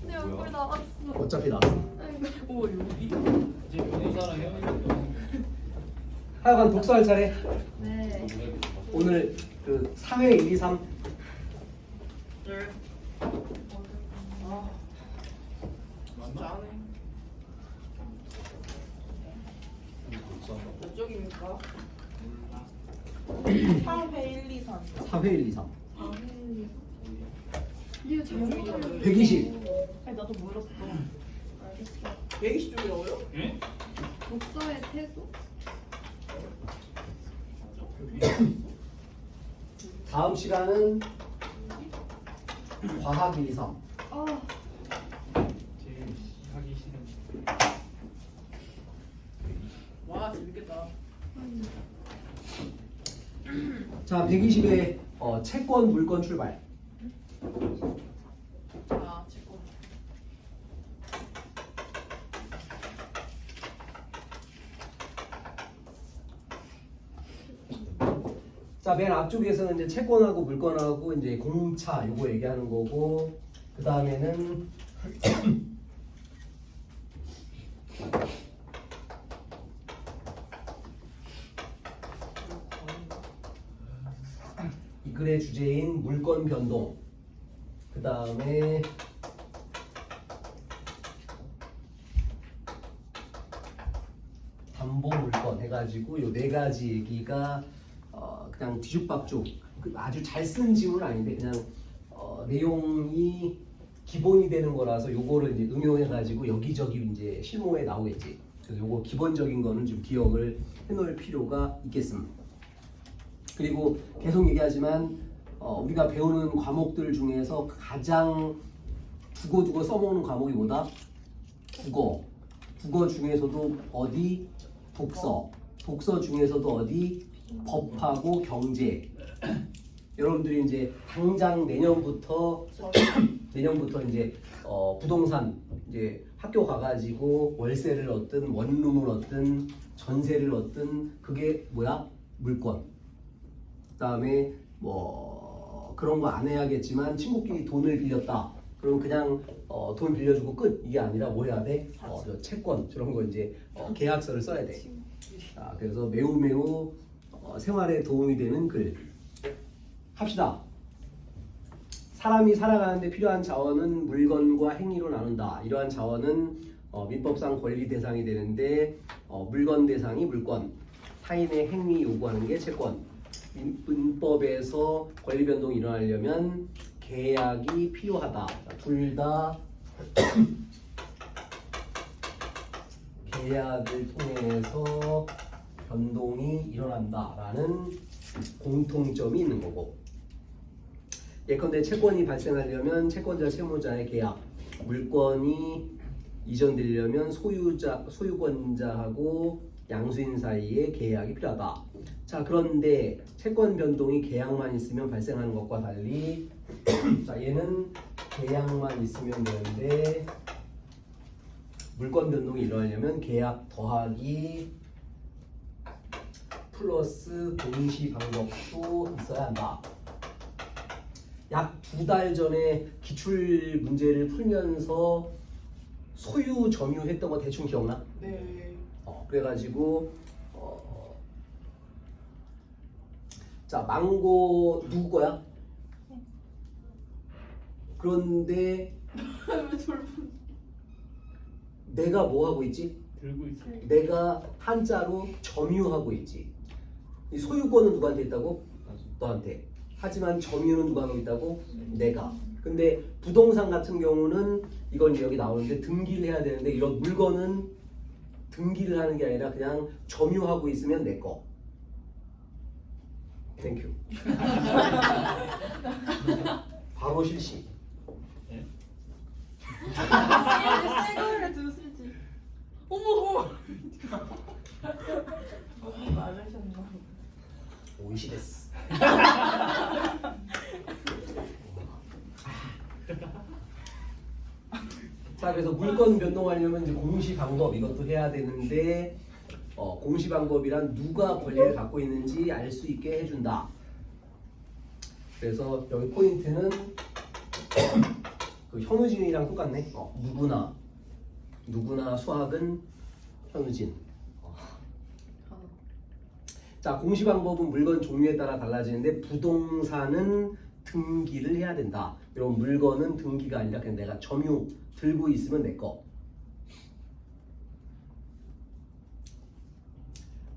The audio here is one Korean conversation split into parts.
내 얼굴 나왔어. 어차피 나왔어. 오 여기. 이제 변호사랑 헤어지면 하여간 독서할 차례. 네. 오늘 그 4회 1, 2, 3 네. 아. 진짜 안 해. 몇 쪽입니까? 4회 1, 2, 3. 4회 1, 2, 3 이거 잘못 120 아니 나도 몰랐어. 알겠어. 120쪽이라고요? 예? 독서의 태도? 다음 시간은 과학 1, 2, 3 아. 제일 하기 싫은 와 재밌겠다. 자 120회 채권 물건 출발. 아 채권. 자, 맨 앞쪽에서는 이제 채권하고 물건하고 이제 공차 요거 얘기하는 거고, 그 다음에는 이 글의 주제인 물건 변동, 그 다음에 담보 물건 해가지고 요 네 가지 얘기가 그냥 뒤죽박죽 아주 잘 쓰는 지문은 아닌데 그냥 내용이 기본이 되는 거라서 요거를 이제 응용해가지고 여기저기 이제 실무에 나오겠지. 그래서 요거 기본적인 거는 좀 기억을 해놓을 필요가 있겠습니다. 그리고 계속 얘기하지만 우리가 배우는 과목들 중에서 가장 두고두고 써먹는 과목이 뭐다? 국어. 국어 중에서도 어디? 독서. 독서 중에서도 어디? 법하고 경제. 여러분들이 이제 당장 내년부터 이제 부동산 이제 학교 가가지고 월세를 얻든 원룸을 얻든 전세를 얻든 그게 뭐야? 물건. 그다음에 뭐 그런 거 안 해야겠지만 친구끼리 돈을 빌렸다. 그럼 그냥 돈 빌려주고 끝. 이게 아니라 뭐 해야 돼? 저 채권 저런 거 이제 계약서를 써야 돼. 그래서 매우 생활에 도움이 되는 글. 합시다. 사람이 살아가는데 필요한 자원은 물건과 행위로 나눈다. 이러한 자원은 민법상 권리 대상이 되는데 물건 대상이 물건, 타인의 행위 요구하는 게 채권. 민법에서 권리 변동이 일어나려면 계약이 필요하다. 둘 다 계약을 통해서 변동이 일어난다라는 공통점이 있는 거고, 예컨대 채권이 발생하려면 채권자 채무자의 계약, 물건이 이전되려면 소유권자하고 양수인 사이의 계약이 필요하다. 자, 그런데 채권 변동이 계약만 있으면 발생하는 것과 달리 자, 얘는 계약만 있으면 되는데 물건 변동이 일어나려면 계약 더하기 플러스 동시 방법도 있어야 한다. 약 2달 전에 기출 문제를 풀면서 소유 점유 했던 거 대충 기억나? 네. 그래가지고 자, 망고 누구 거야? 그런데 왜 저를 내가 뭐 하고 있지? 들고 있어. 내가 한자로 점유하고 있지. 이 소유권은 누구한테 있다고? 너한테. 하지만 점유는 누가 하고 있다고? 내가. 근데 부동산 같은 경우는 이건 여기 나오는데 등기를 해야 되는데 이런 물건은 등기를 하는 게 아니라 그냥 점유하고 있으면 내 거. 땡큐. 바로 실시. 예? 새 거를 드시지. 어머. 많으셨나? 오이시 데스. 자, 그래서 물건 변동하려면 이제 공시 방법 이것도 해야 되는데 공시 방법이란 누가 권리를 갖고 있는지 알 수 있게 해준다. 그래서 여기 포인트는 그 현우진이랑 똑같네. 누구나 수학은 현우진. 자, 공시 방법은 물건 종류에 따라 달라지는데 부동산은 등기를 해야 된다. 이런 물건은 등기가 아니라 그냥 내가 점유 들고 있으면 내 거.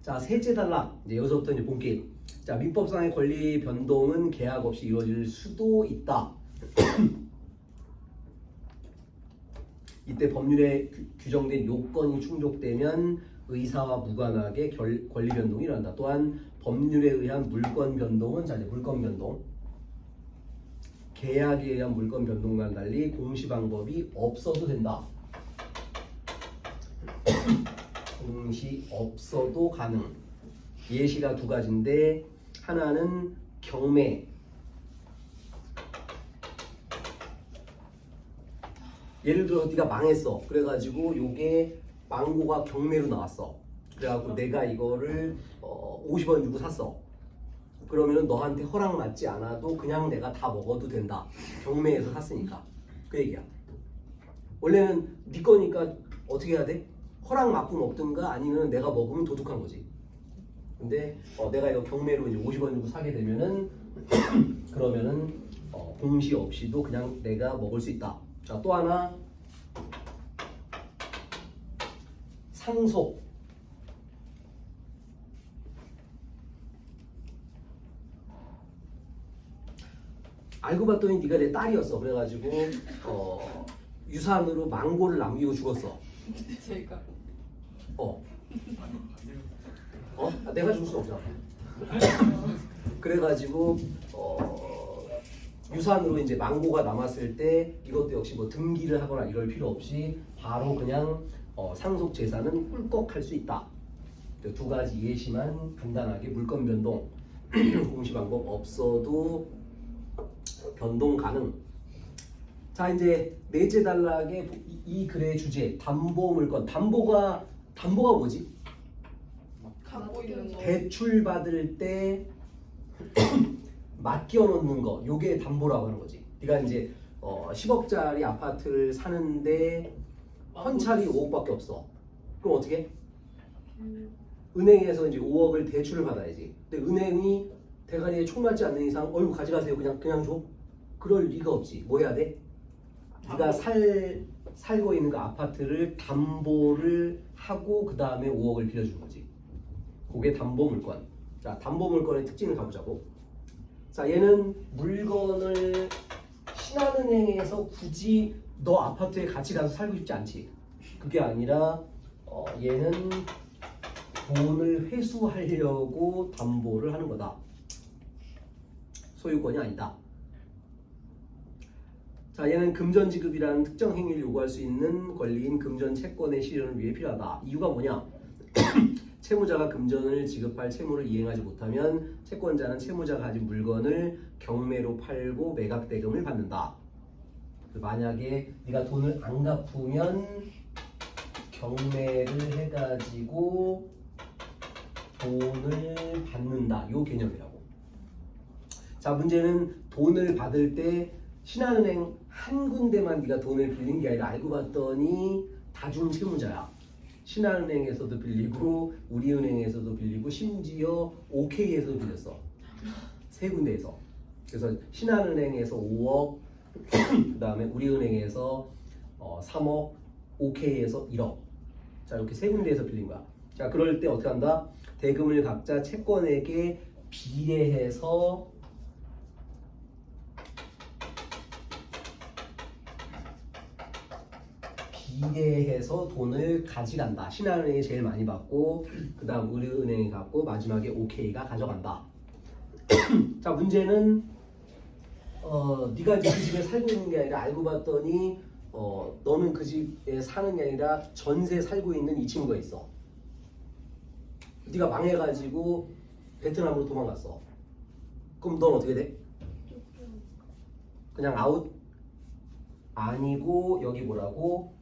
자, 셋째 단락. 이제 여기서부터 이제 본게임. 자, 민법상의 권리 변동은 계약 없이 이루어질 수도 있다. 이때 법률에 규정된 요건이 충족되면 의사와 무관하게 권리 변동이 일어난다. 또한 법률에 의한 물권 변동은 자, 이제 물권 변동. 계약에 의한 물권 변동과는 달리 공시 방법이 없어도 된다. 공시 없어도 가능. 예시가 두 가지인데 하나는 경매. 예를 들어 네가 망했어. 그래가지고 요게 망고가 경매로 나왔어. 그래갖고 내가 이거를 50원 주고 샀어. 그러면은 너한테 허락 맞지 않아도 그냥 내가 다 먹어도 된다. 경매에서 샀으니까. 그 얘기야. 원래는 네 거니까 어떻게 해야 돼? 허락 맞고 먹든가 아니면 내가 먹으면 도둑한 거지. 근데 내가 이거 경매로 이제 50원 주고 사게 되면은 그러면은 공시 없이도 그냥 내가 먹을 수 있다. 자, 또 하나 상속. 알고 봤더니 네가 내 딸이었어. 그래가지고 유산으로 망고를 남기고 죽었어. 제가 내가 죽을 수 없잖아. 그래가지고 유산으로 이제 망고가 남았을 때 이것도 역시 뭐 등기를 하거나 이럴 필요 없이 바로 그냥 상속 재산은 꿀꺽 할 수 있다. 두 가지 예시만 간단하게 물권 변동 공시 방법 없어도 변동 가능. 자, 이제 넷째 단락의 이 글의 주제 담보 물권. 담보가 뭐지? 갖고 있는 거. 대출 받을 때 맡겨 놓는 거, 요게 담보라고 하는 거지. 네가 이제 10억짜리 아파트를 사는데 현찰이 5억밖에 없어. 그럼 어떻게? 은행에서 이제 5억을 대출을 받아야지. 근데 은행이 대가리에 총 맞지 않는 이상 어이구 가져가세요. 그냥 줘? 그럴 리가 없지. 뭐 해야 돼? 네가 살고 있는 그 아파트를 담보를 하고 그 다음에 5억을 빌려주는 거지. 그게 담보 물권. 자, 담보 물권의 특징을 가보자고. 자, 얘는 물건을 신한은행에서 굳이 너 아파트에 같이 가서 살고 싶지 않지. 그게 아니라 얘는 돈을 회수하려고 담보를 하는 거다. 소유권이 아니다. 자, 얘는 금전지급이라는 특정 행위를 요구할 수 있는 권리인 금전 채권의 실현을 위해 필요하다. 이유가 뭐냐? 채무자가 금전을 지급할 채무를 이행하지 못하면 채권자는 채무자가 가진 물건을 경매로 팔고 매각대금을 받는다. 만약에 네가 돈을 안 갚으면 경매를 해가지고 돈을 받는다. 요 개념이라고. 자, 문제는 돈을 받을 때 신한은행 한 군데만 네가 돈을 빌린 게 아니라 알고 봤더니 다중 채무자야. 신한은행에서도 빌리고 우리은행에서도 빌리고 심지어 OK에서도 빌렸어. 세 군데에서. 그래서 신한은행에서 5억, 그 다음에 우리은행에서 3억, OK에서 1억. 자, 이렇게 세 군데에서 빌린 거야. 자, 그럴 때 어떻게 한다? 대금을 각자 채권에게 비례해서 돈을 가져간다. 신한은행이 제일 많이 받고 그 다음 우리은행이 갖고 마지막에 OK가 가져간다. 자, 문제는 네가 이제 그 집에 살고 있는 게 아니라 알고 봤더니 너는 그 집에 사는 게 아니라 전세 살고 있는 이 친구가 있어. 네가 망해가지고 베트남으로 도망갔어. 그럼 넌 어떻게 돼? 그냥 아웃? 아니고 여기 뭐라고?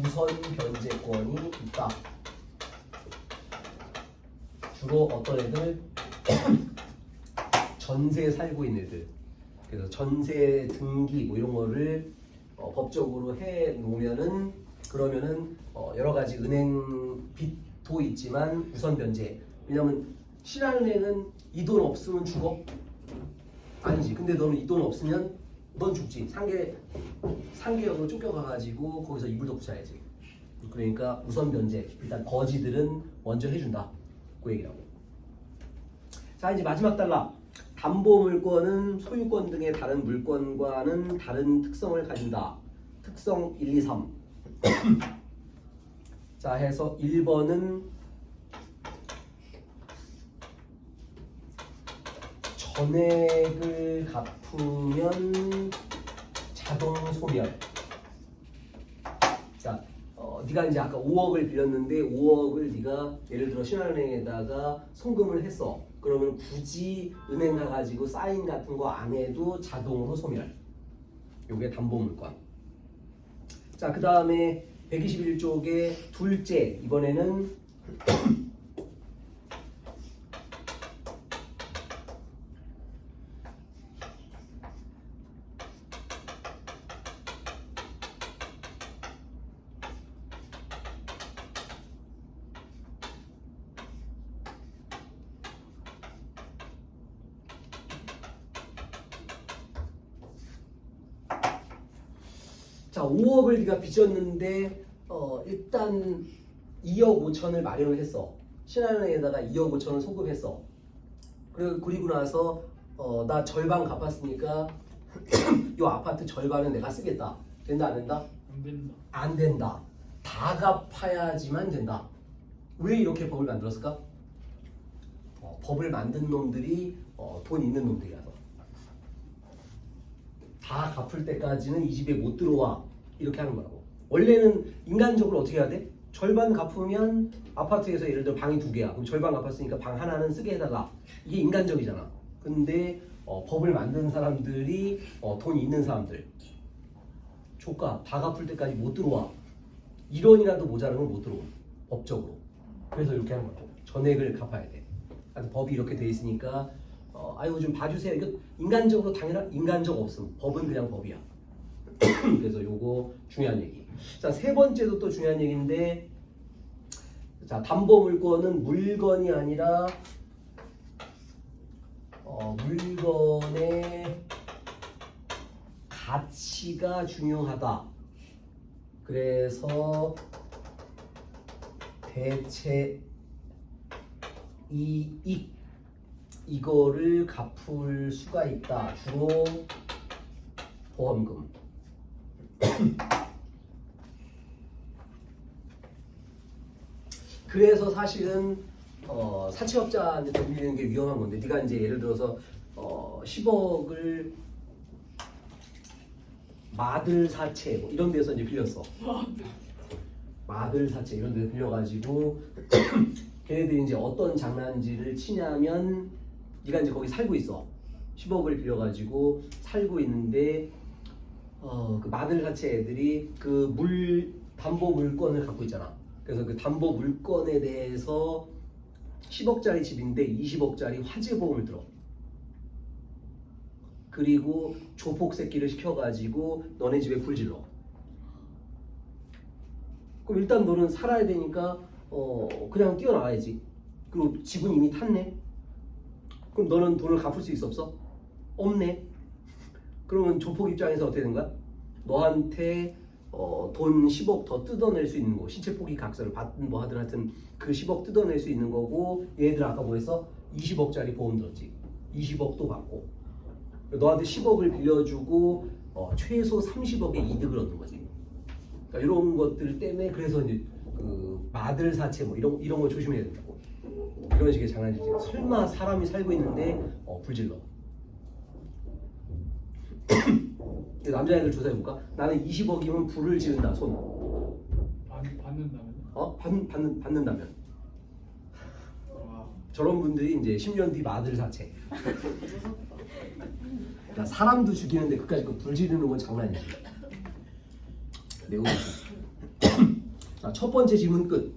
우선 변제권이 있다. 주로 어떤 애들? 전세 살고 있는 애들. 그래서 전세 등기 뭐 이런 거를 법적으로 해 놓으면은 그러면은 여러 가지 은행 빚도 있지만 우선 변제. 왜냐면 신한은행은 이 돈 없으면 죽어? 아니지. 근데 너는 이 돈 없으면 넌 죽지. 상계역으로 쫓겨가가지고 거기서 이불 덮고 자야지. 그러니까 우선 변제. 일단 거지들은 먼저 해준다. 그 얘기라고. 자 이제 마지막 단락. 담보 물건은 소유권 등의 다른 물건과는 다른 특성을 가진다. 특성 1, 2, 3. 자 해서 1번은 전액을 갚으면 자동 소멸. 자, 네가 이제 아까 5억을 빌렸는데 5억을 네가 예를 들어 신한은행에다가 송금을 했어. 그러면 굳이 은행 가가지고 사인 같은 거 안 해도 자동으로 소멸. 요게 담보물권. 자, 그 다음에 121쪽의 둘째. 이번에는 자 5억을 네가 빚졌는데 일단 2억 5천을 마련을 했어. 신한은행에다가 2억 5천을 송금했어. 그리고 나서 나 절반 갚았으니까 이 아파트 절반은 내가 쓰겠다. 된다 안 된다? 안 된다. 안 된다. 다 갚아야지만 된다. 왜 이렇게 법을 만들었을까? 법을 만든 놈들이 돈 있는 놈들이라서. 다 갚을 때까지는 이 집에 못 들어와. 이렇게 하는 거라고. 원래는 인간적으로 어떻게 해야 돼? 절반 갚으면 아파트에서 예를 들어 방이 2개야. 그럼 절반 갚았으니까 방 하나는 쓰게 해달라. 이게 인간적이잖아. 근데 법을 만든 사람들이 돈 있는 사람들. 조카 다 갚을 때까지 못 들어와. 1원이라도 모자라면 못 들어와. 법적으로. 그래서 이렇게 하는 거라고. 전액을 갚아야 돼. 법이 이렇게 돼 있으니까 아이고 좀 봐주세요. 이거 인간적으로 당연한 인간적 없음. 법은 그냥 법이야. 그래서 요거 중요한 얘기. 자, 세 번째도 또 중요한 얘기인데, 자 담보 물건은 물건이 아니라 물건의 가치가 중요하다. 그래서 대체 이익 이거를 갚을 수가 있다. 주로 보험금. 그래서 사실은 사채업자한테 돈 빌리는 게 위험한 건데, 네가 이제 예를 들어서 10억을 마들 사채 뭐 이런 데서 이제 빌렸어. 마들 사채 이런 데서 빌려가지고 걔네들이 이제 어떤 장난질을 치냐면, 네가 이제 거기 살고 있어. 10억을 빌려가지고 살고 있는데 그 마들 사채 애들이 그 담보 물건을 갖고 있잖아. 그래서 그 담보 물건에 대해서 10억짜리 집인데 20억짜리 화재 보험을 들어. 그리고 조폭 새끼를 시켜가지고 너네 집에 불 질러. 그럼 일단 너는 살아야 되니까 그냥 뛰어나가야지. 그리고 집은 이미 탔네. 그럼 너는 돈을 갚을 수 있어 없어? 없네. 그러면 조폭 입장에서 어떻게 된 거야? 너한테 돈 10억 더 뜯어낼 수 있는 거, 신체 포기 각서를 받든 뭐 하든 하여튼 그 10억 뜯어낼 수 있는 거고, 얘들 아까 뭐 했어? 20억짜리 보험 들었지. 20억도 받고 너한테 10억을 빌려주고 최소 30억의 이득을 얻는 거지. 그러니까 이런 것들 때문에 그래서 이제 그 마들 사채 뭐 이런 거 조심해야 된다고. 이런 식의 장난이지. 설마 사람이 살고 있는데 불질러. 남자애들 조사해볼까? 나는 20억이면 불을 지른다. 손. 받는다면요? 받는다면. 와. 저런 분들이 이제 10년 뒤 마들 사채. 야, 사람도 죽이는데 그까짓 거 불 지르는 건 장난이지. 내용이. 자, 첫 번째 질문 끝.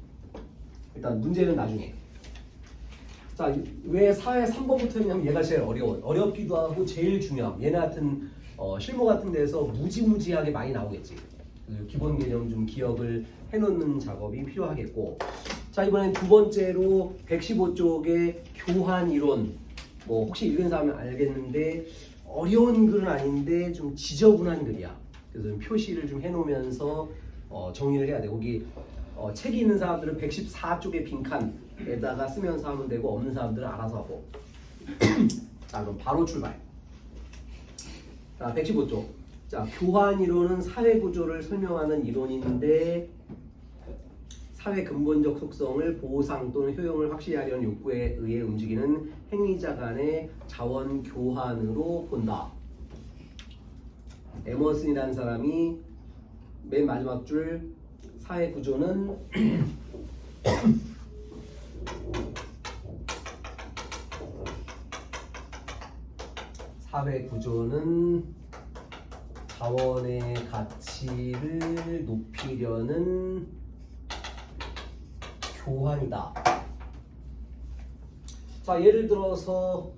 일단 문제는 나중에. 자, 왜 사회 3번부터 했냐면 얘가 제일 어려워. 어렵기도 하고 제일 중요함. 얘네 같은 실무 같은 데서 무지무지하게 많이 나오겠지. 그 기본 개념 좀 기억을 해놓는 작업이 필요하겠고. 자, 이번엔 두 번째로 115쪽의 교환 이론. 뭐 혹시 읽은 사람은 알겠는데 어려운 글은 아닌데 좀 지저분한 글이야. 그래서 좀 표시를 좀 해놓으면서 정리를 해야 돼. 거기 책이 있는 사람들은 114쪽의 빈칸에다가 쓰면서 하면 되고 없는 사람들은 알아서 하고. 자, 그럼 바로 출발. 자, 115쪽. 자, 교환 이론은 사회 구조를 설명하는 이론인데 사회 근본적 속성을 보상 또는 효용을 확실히 하려는 욕구에 의해 움직이는 행위자 간의 자원 교환으로 본다. 에머슨이라는 사람이 맨 마지막 줄 사회 구조는 사회 구조는 자원의 가치를 높이려는 교환이다. 자, 예를 들어서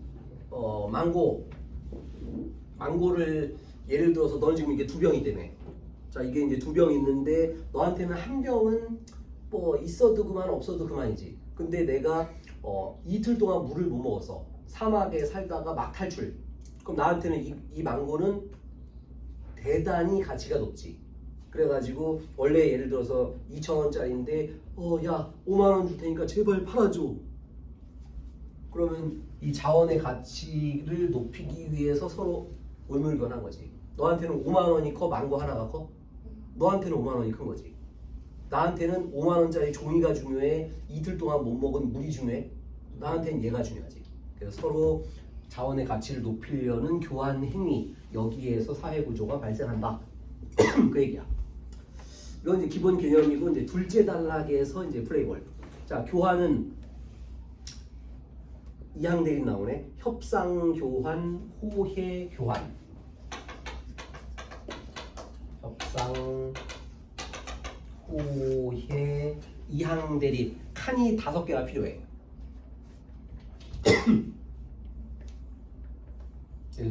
망고를 예를 들어서 너는 지금 이게 2병이 되네. 자, 이게 이제 2병 있는데 너한테는 한 병은 뭐 있어도 그만 없어도 그만이지. 근데 내가 이틀 동안 물을 못 먹었어. 사막에 살다가 막 탈출. 그럼 나한테는 이 망고는 대단히 가치가 높지. 그래가지고 원래 예를 들어서 2,000원짜리인데 야 5만원 줄 테니까 제발 팔아줘. 그러면 이 자원의 가치를 높이기 위해서 서로 올물건한 거지. 너한테는 5만원이 커? 망고 하나가 커? 너한테는 5만원이 큰 거지. 나한테는 5만원짜리 종이가 중요해? 이틀 동안 못 먹은 물이 중요해? 나한테는 얘가 중요하지. 그래서 서로 자원의 가치를 높이려는 교환 행위, 여기에서 사회 구조가 발생한다. 그 얘기야. 이건 이제 기본 개념이고 이제 둘째 단락에서 이제 플레이볼. 자, 교환은 이항 대립 나오네. 협상 교환, 호혜 교환. 협상, 호혜, 이항 대립. 칸이 5개가 필요해.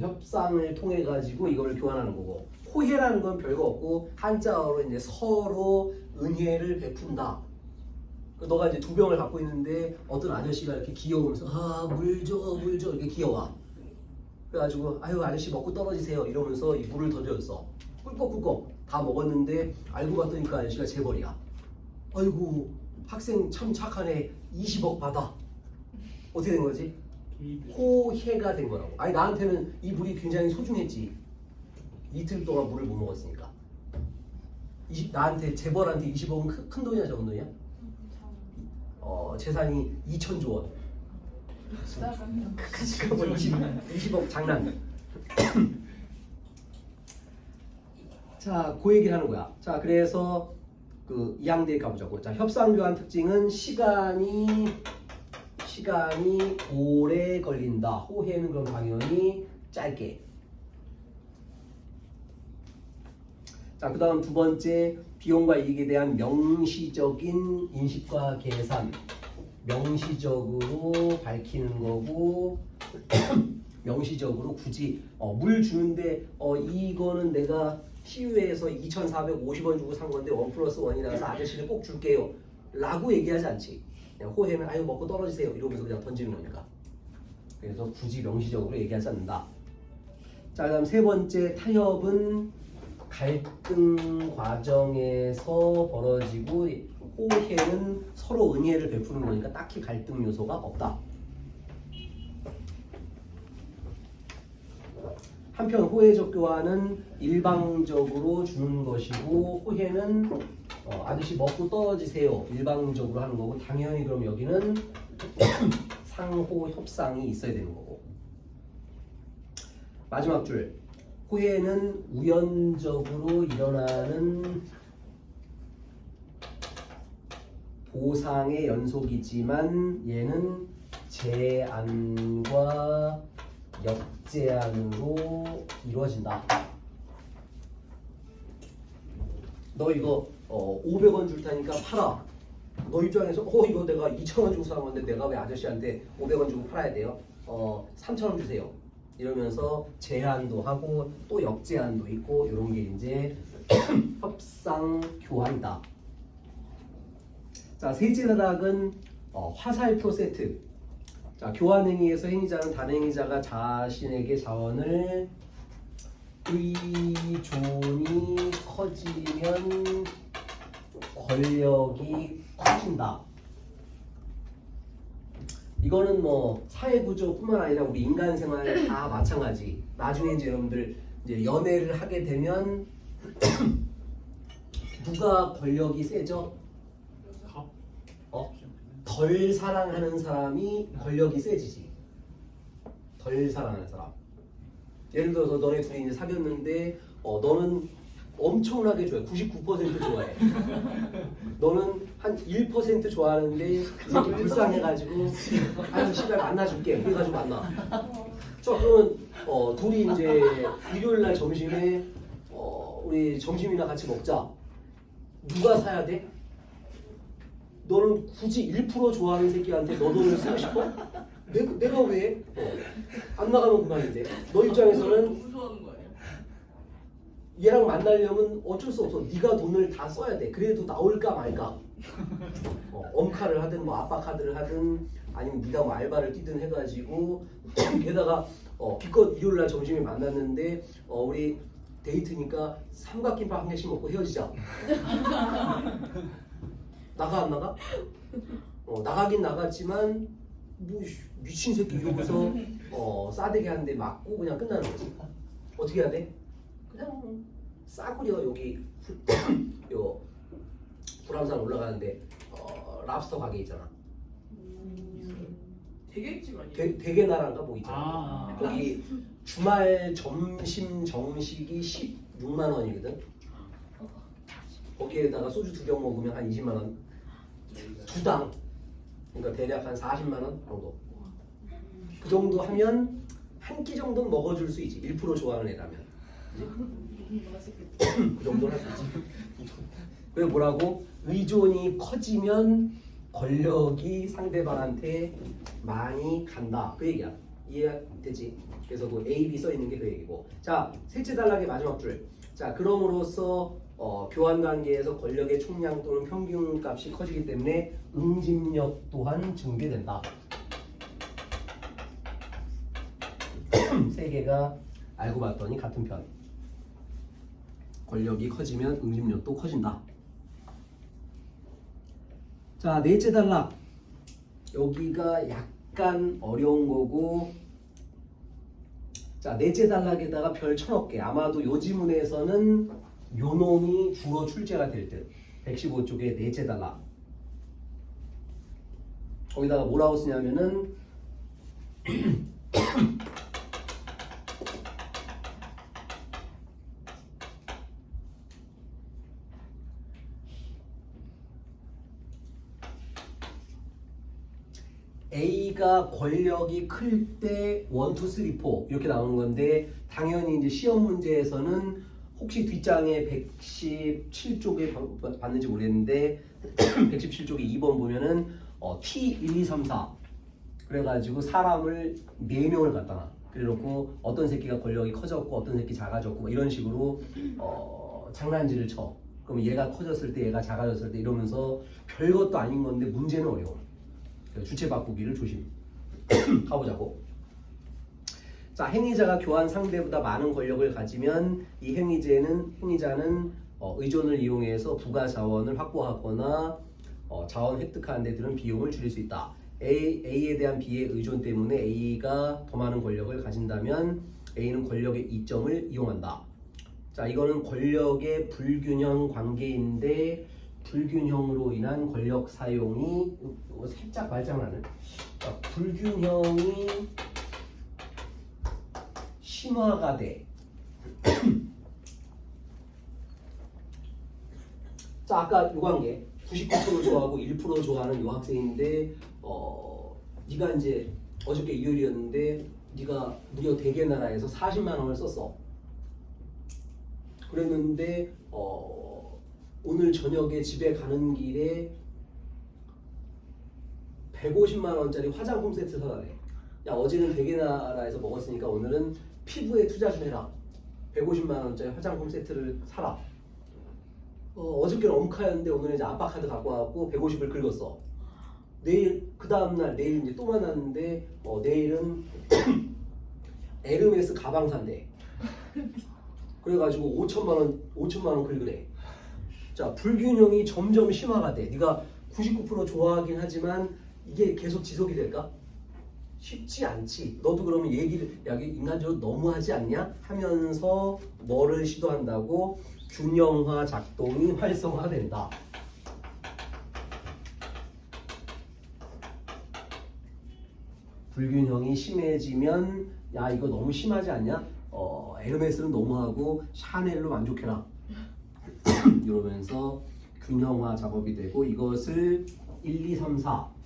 협상을 통해 가지고 이걸 교환하는 거고, 호혜라는 건 별거 없고 한자어로 이제 서로 은혜를 베푼다. 너가 이제 2병을 갖고 있는데 어떤 아저씨가 이렇게 기어오면서 물 줘 이렇게 기어와. 그래가지고 아유 아저씨 먹고 떨어지세요 이러면서 이 물을 던져줬어. 꿀꺽꿀꺽 다 먹었는데 알고 봤더니 그 아저씨가 재벌이야. 아이고 학생 참 착하네. 20억 받아. 어떻게 된 거지? 호혜가 된 거라고. 아니 나한테는 이 물이 굉장히 소중했지. 이틀 동안 물을 못 먹었으니까. 나한테 재벌한테 20억은 큰 돈이야 적은 돈이야? 재산이 2천조 원. 그거 뭐 20억 장난. 자, 그 얘기를 하는 거야. 자, 그래서 그 이항대에 가보자고. 자, 협상교환 특징은 시간이 오래 걸린다. 호혜는 그럼 당연히 짧게. 자, 그 다음 두 번째, 비용과 이익에 대한 명시적인 인식과 계산. 명시적으로 밝히는 거고 명시적으로 굳이 물 주는데 이거는 내가 시유에서 2,450원 주고 산 건데 1+1이라서 아저씨를 꼭 줄게요 라고 얘기하지 않지. 그냥 호혜면 아유 먹고 떨어지세요 이러면서 그냥 던지는 거니까. 그래서 굳이 명시적으로 얘기하지 않는다. 자, 그 다음 세 번째, 타협은 갈등 과정에서 벌어지고 호혜는 서로 은혜를 베푸는 거니까 딱히 갈등 요소가 없다. 한편 호혜적 교환은 일방적으로 주는 것이고 호혜는 아저씨 먹고 떨어지세요 일방적으로 하는 거고, 당연히 그럼 여기는 상호 협상이 있어야 되는 거고. 마지막 줄, 호혜는 우연적으로 일어나는 보상의 연속이지만 얘는 제안과 역제안으로 이루어진다. 너 이거 500원 줄 테니까 팔아. 너 입장에서 이거 내가 2,000원 주고 산 건데 내가 왜 아저씨한테 500원 주고 팔아야 돼요? 3,000원 주세요. 이러면서 제한도 하고 또 역제한도 있고 이런 게 이제 협상 교환이다. 자, 셋째 단락은 화살표 세트. 자, 교환 행위에서 행위자는 다른 행위자가 자신에게 자원을 의존이 커지면 권력이 커진다. 이거는 뭐 사회 구조뿐만 아니라 우리 인간 생활 다 마찬가지. 나중에 이제 여러분들 이제 연애를 하게 되면 누가 권력이 세죠? 덜 사랑하는 사람이 권력이 세지지. 덜 사랑하는 사람. 예를 들어서 너네 둘이 이제 사귀었는데 너는 엄청나게 좋아해. 99% 좋아해. 너는 한 1% 좋아하는데 이 새끼 불쌍해가지고 아니 씨발 만나줄게. 그래가지고 만나. 그러면 둘이 이제 일요일날 점심에 우리 점심이나 같이 먹자. 누가 사야 돼? 너는 굳이 1% 좋아하는 새끼한테 너 돈을 쓰고 싶어? 내가 왜? 안 나가면 그만인데. 너 입장에서는 무서워하는 거예요. 얘랑 만나려면 어쩔 수 없어. 네가 돈을 다 써야 돼. 그래도 나올까 말까. 엄카를 하든 뭐 아빠 카드를 하든 아니면 네가 뭐 알바를 뛰든 해가지고 게다가 기껏 일요일날 점심에 만났는데 우리 데이트니까 삼각김밥 한 개씩 먹고 헤어지자. 나가 안 나가? 나가긴 나갔지만 뭐 미친 새끼 이러고서 싸대기 한 대 맞고 그냥 끝나는 거지. 어떻게 해야 돼? 그냥 싸구려 여기 요 불암산 올라가는데 랍스터 가게 있잖아. 대게집 아니에요? 대게나라인가 뭐 있잖아. 거기 주말 점심 정식이 16만 원이거든. 거기에다가 소주 2병 먹으면 한 20만 원. 두당. 그러니까 대략 한 40만 원 정도. 그 정도 하면 한 끼 정도는 먹어줄 수 있지. 1% 좋아하는 애라면. 그 정도는 할 수 있지. 그리고 뭐라고? 의존이 커지면 권력이 상대방한테 많이 간다. 그 얘기야. 이해되지? 그래서 그 A, B 써 있는 게 그 얘기고. 자, 셋째 단락의 마지막 줄. 자, 그럼으로써 교환 관계에서 권력의 총량 또는 평균 값이 커지기 때문에 응집력 또한 증대된다. 세 개가 알고 봤더니 같은 편. 권력이 커지면 응집력도 커진다. 자, 넷째 단락. 여기가 약간 어려운 거고. 자, 넷째 단락에다가 별 1000억 개. 아마도 요 지문에서는 요 놈이 주로 출제가 될 듯. 115쪽의 넷째 단락. 거기다가 뭐라고 쓰냐면은 A가 권력이 클 때 1, 2, 3, 4 이렇게 나오는 건데 당연히 이제 시험 문제에서는 혹시 뒷장에 117쪽에 봤는지 모르겠는데 117쪽에 2번 보면은 T1, 2, 3, 4 그래가지고 사람을 4명을 갖다 놔. 그래놓고 어떤 새끼가 권력이 커졌고 어떤 새끼 작아졌고 뭐 이런 식으로 장난질을 쳐. 그럼 얘가 커졌을 때 얘가 작아졌을 때 이러면서 별것도 아닌 건데 문제는 어려워. 주체 바꾸기를 조심. 가보자고. 자, 행위자가 교환 상대보다 많은 권력을 가지면 이 행위자는 의존을 이용해서 부가 자원을 확보하거나 자원 획득하는 데 들은 비용을 줄일 수 있다. A에 대한 B의 의존 때문에 A가 더 많은 권력을 가진다면 A는 권력의 이점을 이용한다. 자, 이거는 권력의 불균형 관계인데 불균형으로 인한 권력 사용이 살짝 말장난을. 불균형이 심화가 돼. 자, 아까 요 관계 99% 좋아하고 1% 좋아하는 요 학생인데 네가 이제 어저께 일요일이었는데 네가 무려 대개나라에서 40만 원을 썼어. 그랬는데 오늘 저녁에 집에 가는 길에 150만 원짜리 화장품 세트 사달래. 야 어제는 대게나라에서 먹었으니까 오늘은 피부에 투자 좀 해라. 150만 원짜리 화장품 세트를 사라. 어저께는 엄카였는데 오늘은 이제 아빠 카드 갖고 와갖고 150을 긁었어. 내일 그 다음날 내일 이제 또 만났는데 내일은 에르메스 가방 산대. 그래가지고 5천만 원 긁으래. 자 불균형이 점점 심화가돼. 네가 99% 좋아하긴 하지만 이게 계속 지속이 될까? 쉽지 않지. 너도 그러면 얘기를 야 인간적으로 너무하지 않냐? 하면서 뭐를 시도한다고? 균형화 작동이 활성화된다. 불균형이 심해지면 야 이거 너무 심하지 않냐? 에르메스는 너무하고 샤넬로 만족해라. 이러면서 균형화 작업이 되고 이것을 1, 2, 3, 4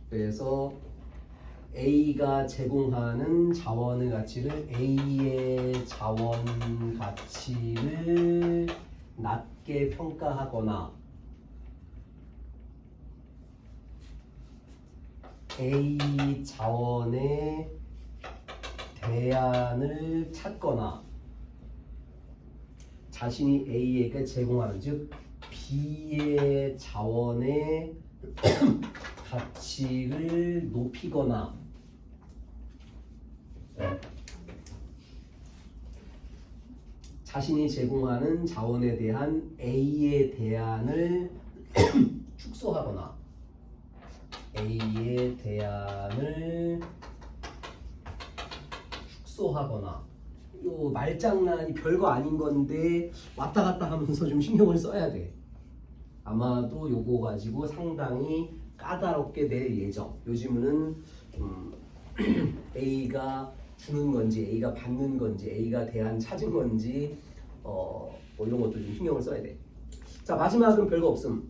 그래서 A가 제공하는 자원의 가치를 A의 자원 가치를 낮게 평가하거나 A 자원의 대안을 찾거나 자신이 A에게 제공하는 즉 B의 자원의 가치를 높이거나 자신이 제공하는 자원에 대한 A의 대안을 축소하거나 A의 대안을 축소하거나 요 말장난이 별거 아닌 건데 왔다 갔다 하면서 좀 신경을 써야 돼. 아마도 요거 가지고 상당히 까다롭게 낼 예정. 요즘은 A가 주는 건지 A가 받는 건지 A가 대안 찾은 건지 뭐 이런 것도 좀 신경을 써야 돼. 자 마지막은 별거 없음.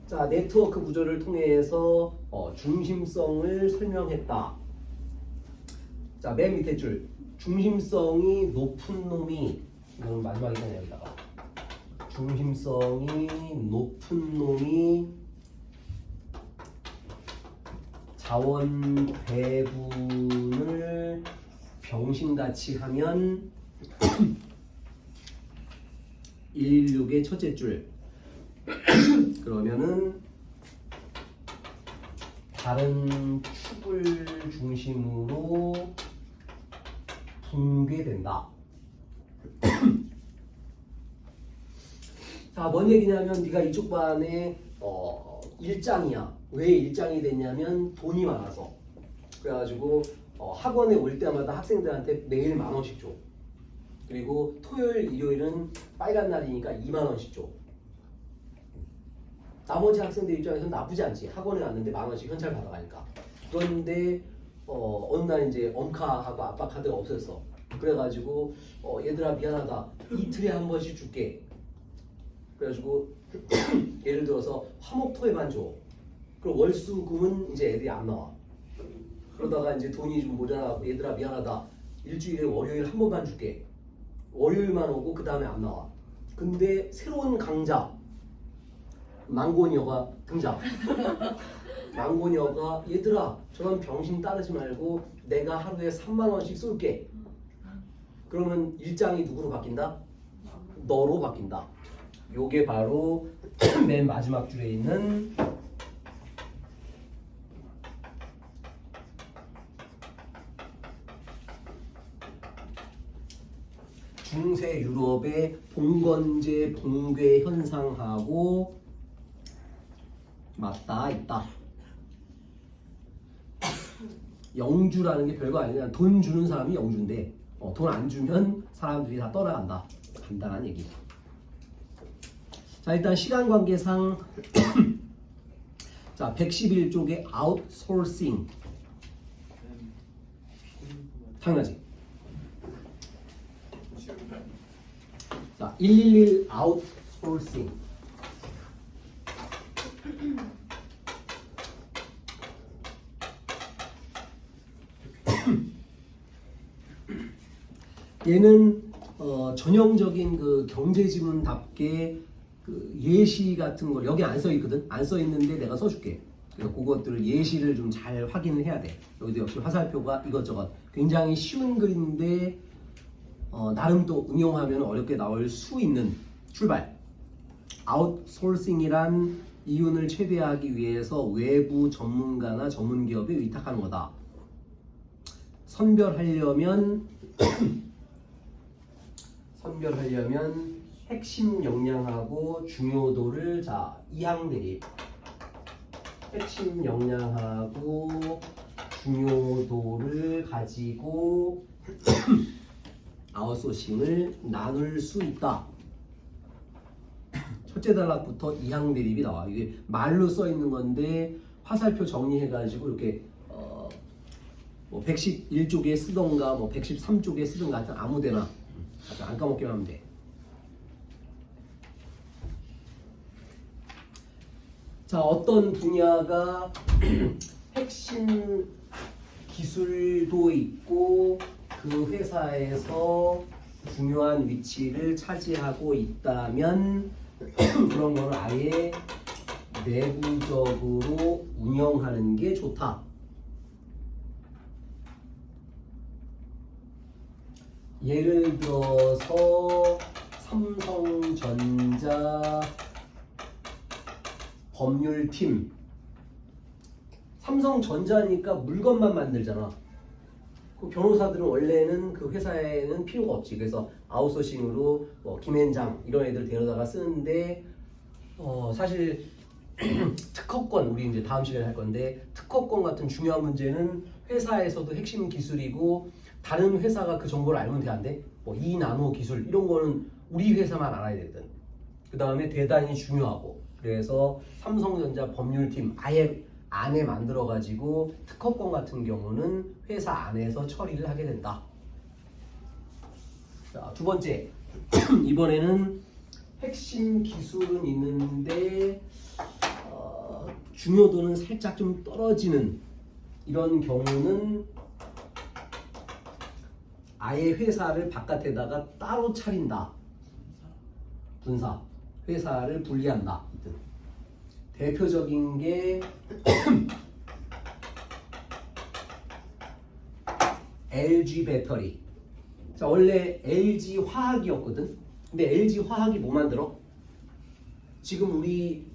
자 네트워크 구조를 통해서 중심성을 설명했다. 자 맨 밑에 줄 중심성이 높은 놈이 이건 마지막이잖아요. 여기다가 중심성이 높은 놈이 자원 배분을 병신같이 하면 116의 첫째 줄 그러면은 다른 축을 중심으로 붕괴된다. 자, 뭔 얘기냐면 네가 이쪽 반에 일장이야. 왜 일장이 됐냐면 돈이 많아서. 그래가지고 학원에 올 때마다 학생들한테 매일 10,000원씩 줘. 그리고 토요일, 일요일은 빨간 날이니까 20,000원씩 줘. 나머지 학생들 입장에서는 나쁘지 않지. 학원에 왔는데 10,000원씩 현찰 받아가니까. 그런데 어느 날 이제 엄카하고 아빠 카드가 없어졌어. 그래가지고 얘들아 미안하다. 이틀에 한 번씩 줄게. 그래가지고 예를 들어서 화목토에만 줘. 그럼 월수금은 이제 애들이 안 나와. 그러다가 이제 돈이 좀 모자라고 얘들아 미안하다. 일주일에 월요일 한 번만 줄게. 월요일만 오고 그 다음에 안 나와. 근데 새로운 강자 망고녀가 등장. 망고녀가 얘들아 저런 병신 따르지 말고 내가 하루에 30,000원씩 쏠게. 그러면 일장이 누구로 바뀐다? 너로 바뀐다. 요게 바로 맨 마지막 줄에 있는 중세 유럽의 봉건제 붕괴 현상하고 맞닿아 있다. 영주라는 게 별거 아니라 돈 주는 사람이 영주인데 돈 안 주면 사람들이 다 떠나간다. 간단한 얘기. 자 일단 시간 관계상 자 111쪽의 아웃소싱 당연하지. 자 111 아웃소싱 얘는 전형적인 그 경제지문답게 그 예시 같은 걸 여기 안 써 있거든. 안 써 있는데 내가 써줄게. 그래서 그것들을 예시를 좀 잘 확인을 해야 돼. 여기도 역시 화살표가 이것저것 굉장히 쉬운 그림인데 나름 또 응용하면 어렵게 나올 수 있는 출발. 아웃소싱이란 이윤을 최대화하기 위해서 외부 전문가나 전문기업에 위탁하는 거다. 선별하려면 핵심 역량하고 중요도를 자 이항대립 핵심 역량하고 중요도를 가지고 아웃소싱을 나눌 수 있다. 첫째 단락부터 이항대립이 나와. 이게 말로 써 있는 건데 화살표 정리해가지고 이렇게 뭐 111쪽에 쓰던가 뭐 113쪽에 쓰던가 하여튼 아무데나 안 까먹기만 하면 돼. 자, 어떤 분야가 핵심 기술도 있고 그 회사에서 중요한 위치를 차지하고 있다면 그런 거는 아예 내부적으로 운영하는 게 좋다. 예를 들어서 삼성전자 법률팀. 삼성전자니까 물건만 만들잖아. 그 변호사들은 원래는 그 회사에는 필요가 없지. 그래서 아웃소싱으로 뭐 김앤장 이런 애들 데려다가 쓰는데 사실 특허권 우리 이제 다음 시간에 할 건데 특허권 같은 중요한 문제는 회사에서도 핵심 기술이고 다른 회사가 그 정보를 알면 돼 안 돼? 뭐 이 나노 기술 이런 거는 우리 회사만 알아야 되거든. 그 다음에 대단히 중요하고 그래서 삼성전자 법률팀 아예 안에 만들어가지고 특허권 같은 경우는 회사 안에서 처리를 하게 된다. 자, 두 번째 이번에는 핵심 기술은 있는데 중요도는 살짝 좀 떨어지는 이런 경우는 아예 회사를 바깥에다가 따로 차린다. 분사. 회사를 분리한다. 대표적인 게 LG 배터리. 자, 원래 LG 화학이었거든. 근데 LG 화학이 뭐 만들어? 지금 우리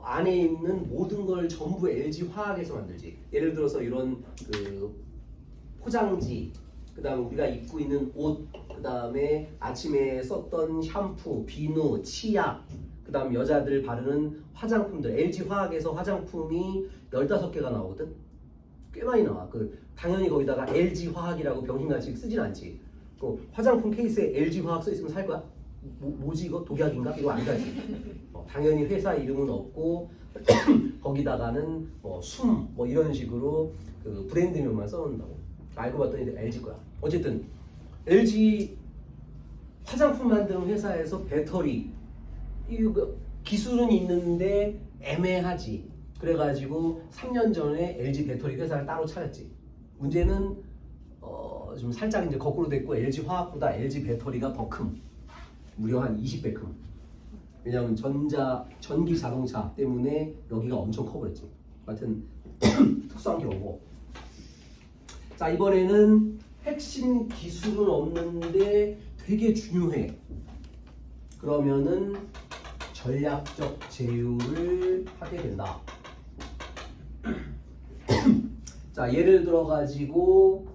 안에 있는 모든 걸 전부 LG 화학에서 만들지. 예를 들어서 이런 그 포장지, 그다음 우리가 입고 있는 옷, 그다음에 아침에 썼던 샴푸, 비누, 치약, 그다음 여자들 바르는 화장품들. LG 화학에서 화장품이 15개가 나오거든. 꽤 많이 나와. 당연히 거기다가 LG 화학이라고 병신같이 쓰진 않지. 화장품 케이스에 LG 화학 써 있으면 살 거야? 뭐지 이거? 독약인가? 이거 안 사지. 당연히 회사 이름은 없고 거기다가는 숨 이런 식으로 그 브랜드명만 써놓는다고. 알고 봤더니 LG 거야. 어쨌든 LG 화장품 만드는 회사에서 배터리 이거 기술은 있는데 애매하지. 그래가지고 3년 전에 LG 배터리 회사를 따로 차렸지. 문제는 좀 살짝 이제 거꾸로 됐고 LG 화학보다 LG 배터리가 더 큼. 무려 한 20배 큼. 왜냐하면 전기 자동차 때문에 여기가 엄청 커버렸지. 하여튼 특수한 게 오고. 자, 이번에는 핵심 기술은 없는데 되게 중요해. 그러면은 전략적 제휴를 하게 된다. 자, 예를 들어 가지고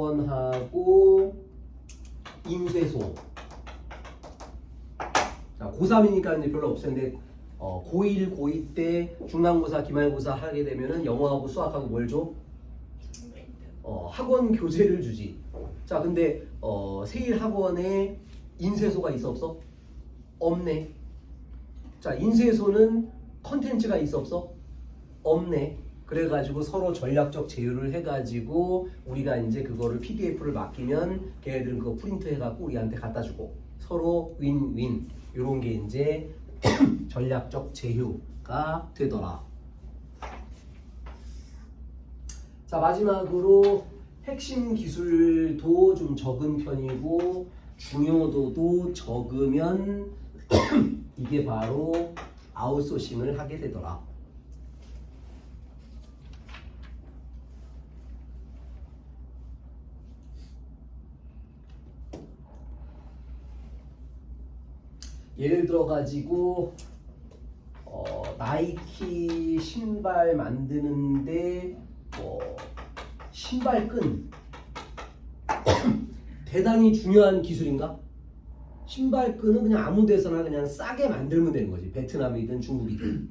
세일학원하고 인쇄소. 자, 고3이니까 이제 별로 없었는데 고1, 고2 때 중간고사, 기말고사 하게 되면은 영어하고 수학하고 뭘 줘? 학원 교재를 주지. 자, 근데 세일학원에 인쇄소가 있어 없어? 없네. 자, 인쇄소는 컨텐츠가 있어 없어? 없네. 그래가지고 서로 전략적 제휴를 해가지고 우리가 이제 그거를 PDF를 맡기면 걔네들은 그거 프린트 해갖고 우리한테 갖다주고 서로 윈윈 이런 게 이제 전략적 제휴가 되더라. 자, 마지막으로 핵심 기술도 좀 적은 편이고 중요도도 적으면 이게 바로 아웃소싱을 하게 되더라. 예를 들어 가지고 나이키 신발 만드는데 신발끈 대단히 중요한 기술인가? 신발끈은 그냥 아무 데서나 그냥 싸게 만들면 되는 거지. 베트남이든 중국이든.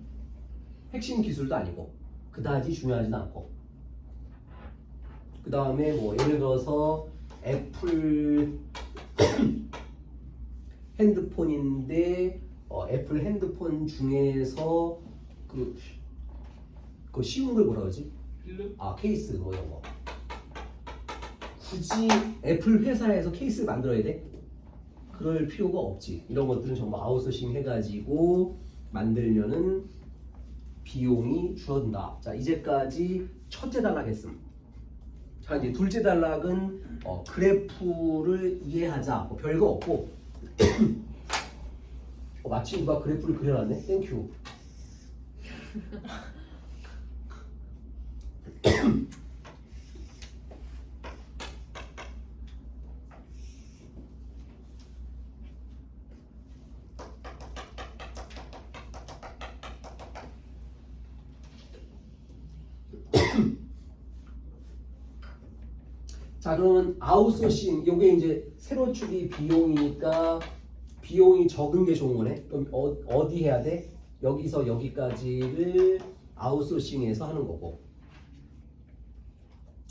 핵심 기술도 아니고 그다지 중요하지도 않고. 그 다음에 뭐 예를 들어서 애플 핸드폰인데 애플 핸드폰 중에서 그 쉬운 걸 뭐라 그러지? 필름? 케이스 뭐 이런 거. 굳이 애플 회사에서 케이스 만들어야 돼? 그럴 필요가 없지. 이런 것들은 전부 아웃소싱 해가지고 만들면은 비용이 줄어든다. 자, 이제까지 첫째 단락 했음. 자, 이제 둘째 단락은 그래프를 이해하자. 뭐 별거 없고 마치 누가 그래프를 그려놨네. 땡큐. 자, 그러면 아웃소싱 요게 이제 세로 추기 비용이니까 비용이 적은 게 좋은 거네. 그럼 어디 해야 돼? 여기서 여기까지를 아웃소싱해서 하는 거고.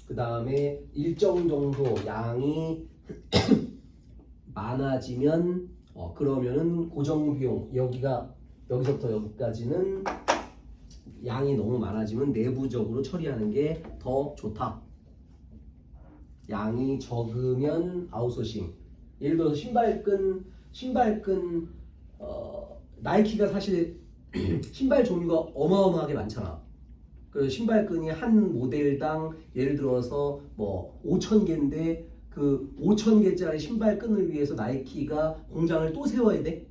그 다음에 일정 정도 양이 많아지면 그러면은 고정 비용 여기서부터 여기까지는 양이 너무 많아지면 내부적으로 처리하는 게 더 좋다. 양이 적으면 아웃소싱. 예를 들어서 신발끈 나이키가 사실 신발 종류가 어마어마하게 많잖아. 그 신발끈이 한 모델당 예를 들어서 뭐 5,000개인데 그 5,000개짜리 신발끈을 위해서 나이키가 공장을 또 세워야 돼?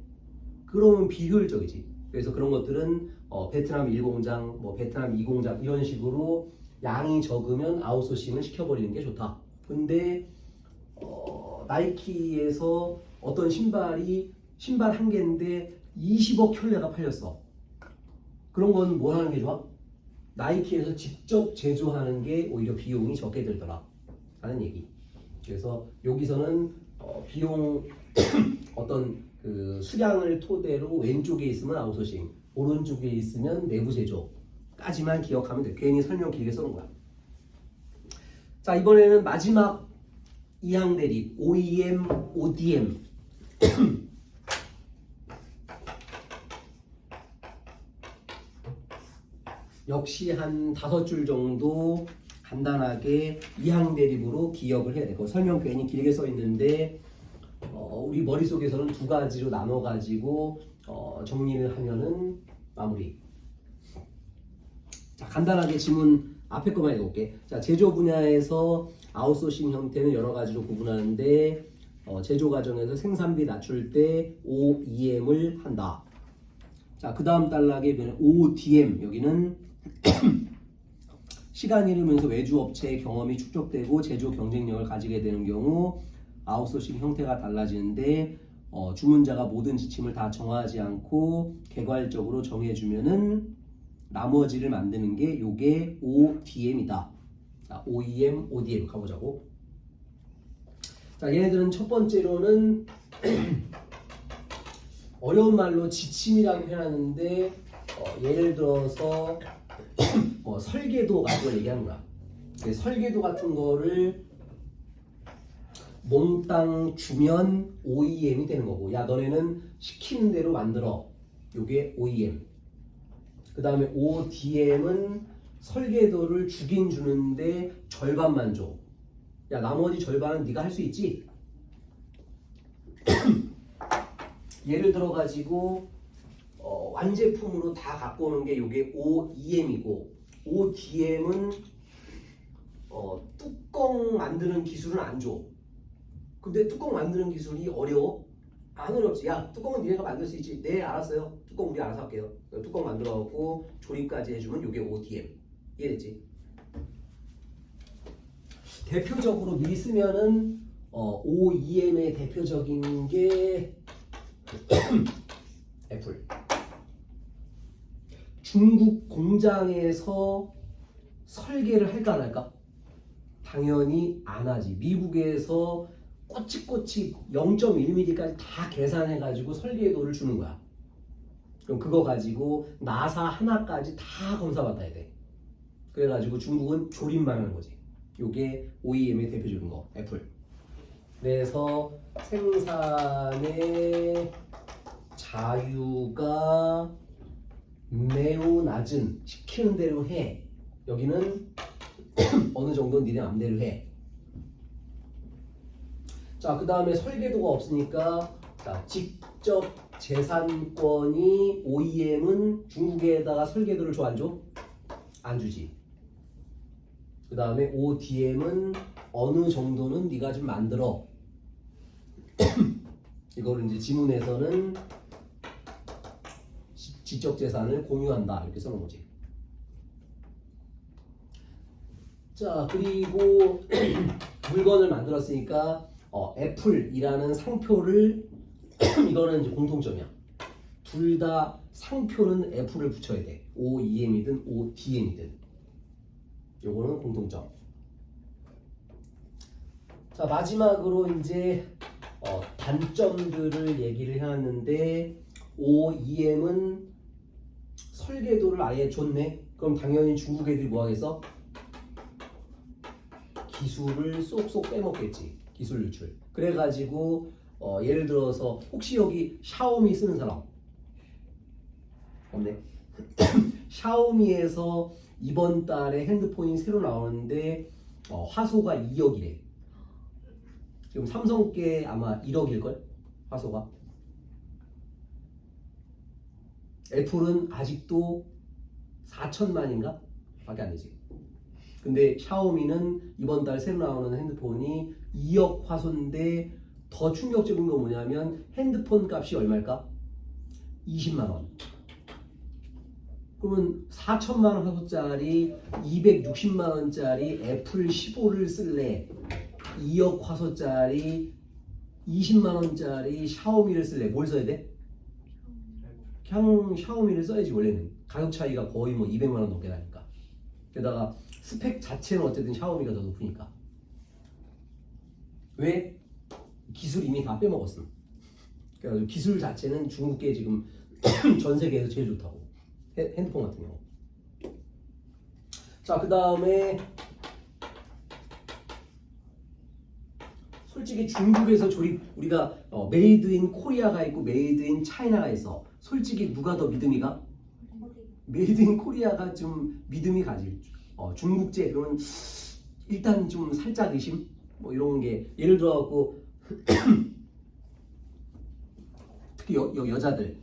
그러면 비효율적이지. 그래서 그런 것들은 베트남 1공장, 뭐 베트남 2공장 이런 식으로 양이 적으면 아웃소싱을 시켜버리는 게 좋다. 근데 나이키에서 어떤 신발 한 개인데 20억 켤레가 팔렸어. 그런 건 뭐 하는 게 좋아? 나이키에서 직접 제조하는 게 오히려 비용이 적게 들더라 라는 얘기. 그래서 여기서는 비용 어떤 그 수량을 토대로 왼쪽에 있으면 아웃소싱, 오른쪽에 있으면 내부 제조까지만 기억하면 돼. 괜히 설명 길게 써놓은 거야. 자, 이번에는 마지막 이항 대립 OEM, ODM. 역시 한 5줄 정도 간단하게 이항 대립으로 기억을 해야 되고, 설명 괜히 길게 써 있는데 우리 머릿속에서는 두 가지로 나눠 가지고 정리를 하면은 마무리. 자, 간단하게 지문 앞에 거만 읽어볼게. 자, 제조 분야에서 아웃소싱 형태는 여러 가지로 구분하는데 제조 과정에서 생산비 낮출 때 OEM을 한다. 자, 그 다음 단락에 ODM, 여기는 시간이 흐르면서 외주 업체의 경험이 축적되고 제조 경쟁력을 가지게 되는 경우 아웃소싱 형태가 달라지는데 주문자가 모든 지침을 다 정하지 않고 개괄적으로 정해주면은 나머지를 만드는 게 요게 ODM이다. 자, OEM, ODM 가보자고. 자, 얘네들은 첫 번째로는 어려운 말로 지침이라고 표현하는데 예를 들어서 설계도 같은 걸 얘기하는 거야. 설계도 같은 거를 몽땅 주면 OEM이 되는 거고, 야 너네는 시키는 대로 만들어. 요게 OEM. 그 다음에 ODM은 설계도를 주긴 주는데 절반만 줘. 야 나머지 절반은 네가 할 수 있지? 예를 들어 가지고 완제품으로 다 갖고 오는 게 요게 OEM이고, ODM은 뚜껑 만드는 기술은 안 줘. 근데 뚜껑 만드는 기술이 어려워? 안 어렵지. 야, 뚜껑은 니네가 만들 수 있지. 네, 알았어요. 뚜껑 우리 알아서 할게요. 뚜껑 만들어갖고 조립까지 해주면 이게 ODM. 이해됐지? 대표적으로 미리 쓰면은 OEM의 대표적인 게 애플. 중국 공장에서 설계를 할까 안 할까? 당연히 안 하지. 미국에서 꼬치꼬치 0.1mm까지 다 계산해가지고 설계도를 주는 거야. 그럼 그거 가지고 나사 하나까지 다 검사받아야 돼. 그래가지고 중국은 조립만 하는 거지. 요게 OEM의 대표적인 거, 애플. 그래서 생산의 자유가 매우 낮은, 시키는 대로 해. 여기는 어느 정도는 니네 맘대로 해. 자, 그 다음에 설계도가 없으니까 자, 직접 재산권이 OEM은 중국에다가 설계도를 줘 안 줘? 안 주지. 그 다음에 ODM은 어느 정도는 네가 좀 만들어. 이거를 이제 지문에서는 지적 재산을 공유한다 이렇게 써놓은 거지. 자, 그리고 물건을 만들었으니까 애플이라는 상표를 이거는 이제 공통점이야. 둘 다 상표는 애플을 붙여야 돼. OEM이든 ODM이든. 요거는 공통점. 자, 마지막으로 이제 단점들을 얘기를 해왔는데 OEM은 설계도를 아예 줬네. 그럼 당연히 중국 애들이 뭐 하겠어? 기술을 쏙쏙 빼먹겠지. 기술 유출. 그래가지고 예를 들어서 혹시 여기 샤오미 쓰는 사람 없네? 샤오미에서 이번 달에 핸드폰이 새로 나오는데 화소가 2억이래. 지금 삼성께 아마 1억일걸? 화소가. 애플은 아직도 4천만인가? 밖에 안 되지. 근데 샤오미는 이번 달 새로 나오는 핸드폰이 2억 화소인데 더 충격적인 건 뭐냐면 핸드폰 값이 얼마일까? 20만 원. 그러면 4천만 원 화소짜리 260만 원짜리 애플 15를 쓸래? 2억 화소짜리 20만 원짜리 샤오미를 쓸래? 뭘 써야 돼? 그냥 샤오미를 써야지. 원래는 가격 차이가 거의 뭐 200만 원 넘게 나니까. 게다가 스펙 자체는 어쨌든 샤오미가 더 높으니까. 왜? 기술 이미 다 빼먹었음. 그래서 기술 자체는 중국계 지금 전 세계에서 제일 좋다고. 핸드폰 같은 경우. 자, 그 다음에 솔직히 중국에서 조립, 우리가 메이드 인 코리아가 있고 메이드 인 차이나가 있어. 솔직히 누가 더 믿음이 가? 메이드 인 코리아가 좀 믿음이 가지. 중국제 그러면 일단 좀 살짝 의심? 뭐 이런 게 예를 들어갖고 특히 여자들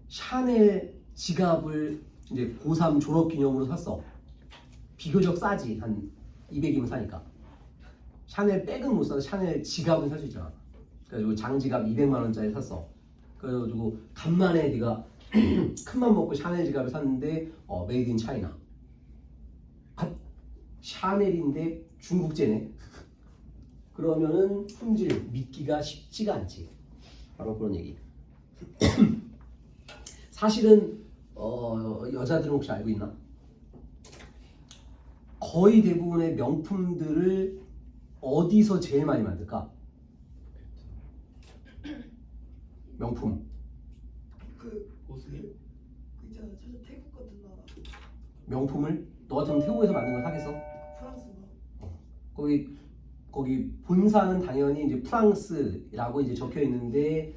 샤넬 지갑을 이제 고3 졸업 기념으로 샀어. 비교적 싸지. 한 200이면 사니까. 샤넬 백은 못 사도 샤넬 지갑은 살 수 있잖아. 그래가지고 장지갑 200만 원짜리 샀어. 그래가지고 간만에 네가 큰맘 먹고 샤넬 지갑을 샀는데 메이드 인 차이나. 샤넬인데 중국제네. 그러면은 품질 믿기가 쉽지가 않지. 바로 그런 얘기. 사실은 여자들은 혹시 알고 있나? 거의 대부분의 명품들을 어디서 제일 많이 만들까? 명품. 보슬? 있잖아, 저 태국 같은 나라. 명품을 너 같으면 태국에서 만든 걸 사겠어? 프랑스가. 거기 본사는 당연히 이제 프랑스라고 이제 적혀 있는데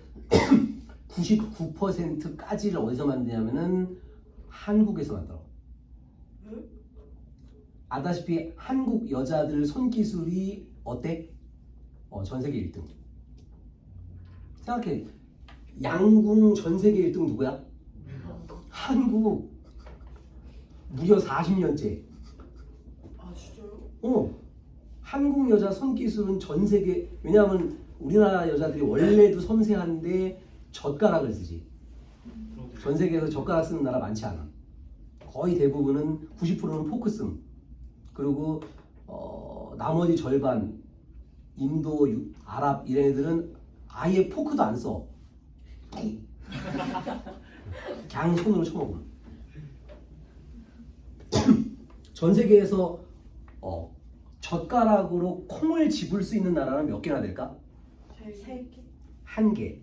99%까지를 어디서 만드냐면은 한국에서 만들어. 응? 아다시피 한국 여자들 손기술이 어때? 전 세계 1등. 생각해. 양궁 전 세계 1등 누구야? 한국. 무려 40년째. 아 진짜요? 한국 여자 손기술은 전 세계 왜냐하면 우리나라 여자들이 원래도 섬세한데 젓가락을 쓰지. 전 세계에서 젓가락 쓰는 나라 많지 않아. 거의 대부분은 90%는 포크 씀. 그리고 나머지 절반 인도, 아랍 이런 애들은 아예 포크도 안 써. 그냥 손으로 쳐먹어. 전 세계에서 젓가락으로 콩을 집을 수 있는 나라는 몇 개나 될까? 3개. 한 개.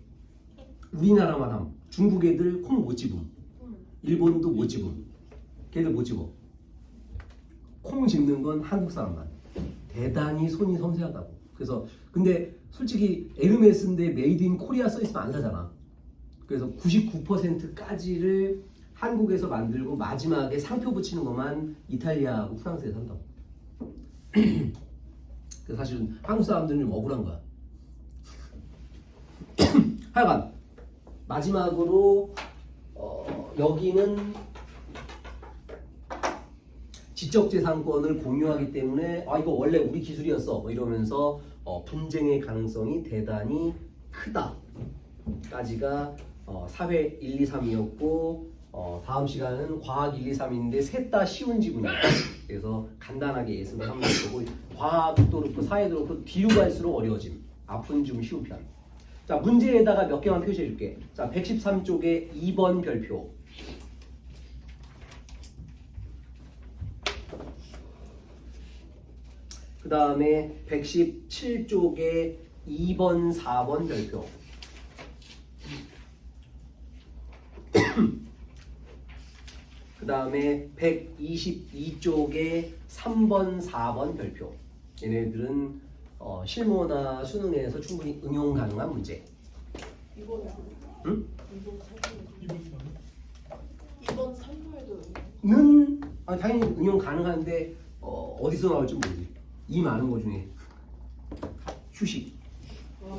우리나라만 함. 중국 애들 콩 못 집음. 일본도 못 집음. 걔들 못 집어. 콩 집는 건 한국 사람만. 대단히 손이 섬세하다고. 그래서 근데 솔직히 에르메스인데 메이드 인 코리아 써 있으면 안 사잖아. 그래서 99%까지를 한국에서 만들고 마지막에 상표 붙이는 것만 이탈리아하고 프랑스에서 한다고. 그래서 사실은 한국 사람들은 좀 억울한 거야. 하여간 마지막으로 여기는 지적재산권을 공유하기 때문에 이거 원래 우리 기술이었어 뭐 이러면서 분쟁의 가능성이 대단히 크다 까지가 사회 1, 2, 3이었고 다음 시간은 과학 1, 2, 3인데 셋 다 쉬운 지문이야. 그래서 간단하게 예습을 한번 해보고 과학도 그렇고 사회도 그렇고 뒤로 갈수록 어려워짐. 앞은 좀 쉬운 편. 자, 문제에다가 몇 개만 표시해 줄게. 자, 113쪽에 2번 별표. 그 다음에 117쪽에 2번, 4번 별표. 그 다음에 122쪽에 3번, 4번 별표. 얘네들은 실무나 수능에서 충분히 응용 가능한 문제. 이번 응? 이번 3부에도 는 당연히 응용 가능한데 어디서 나올지 모르지. 이 많은 거 중에 휴식. 와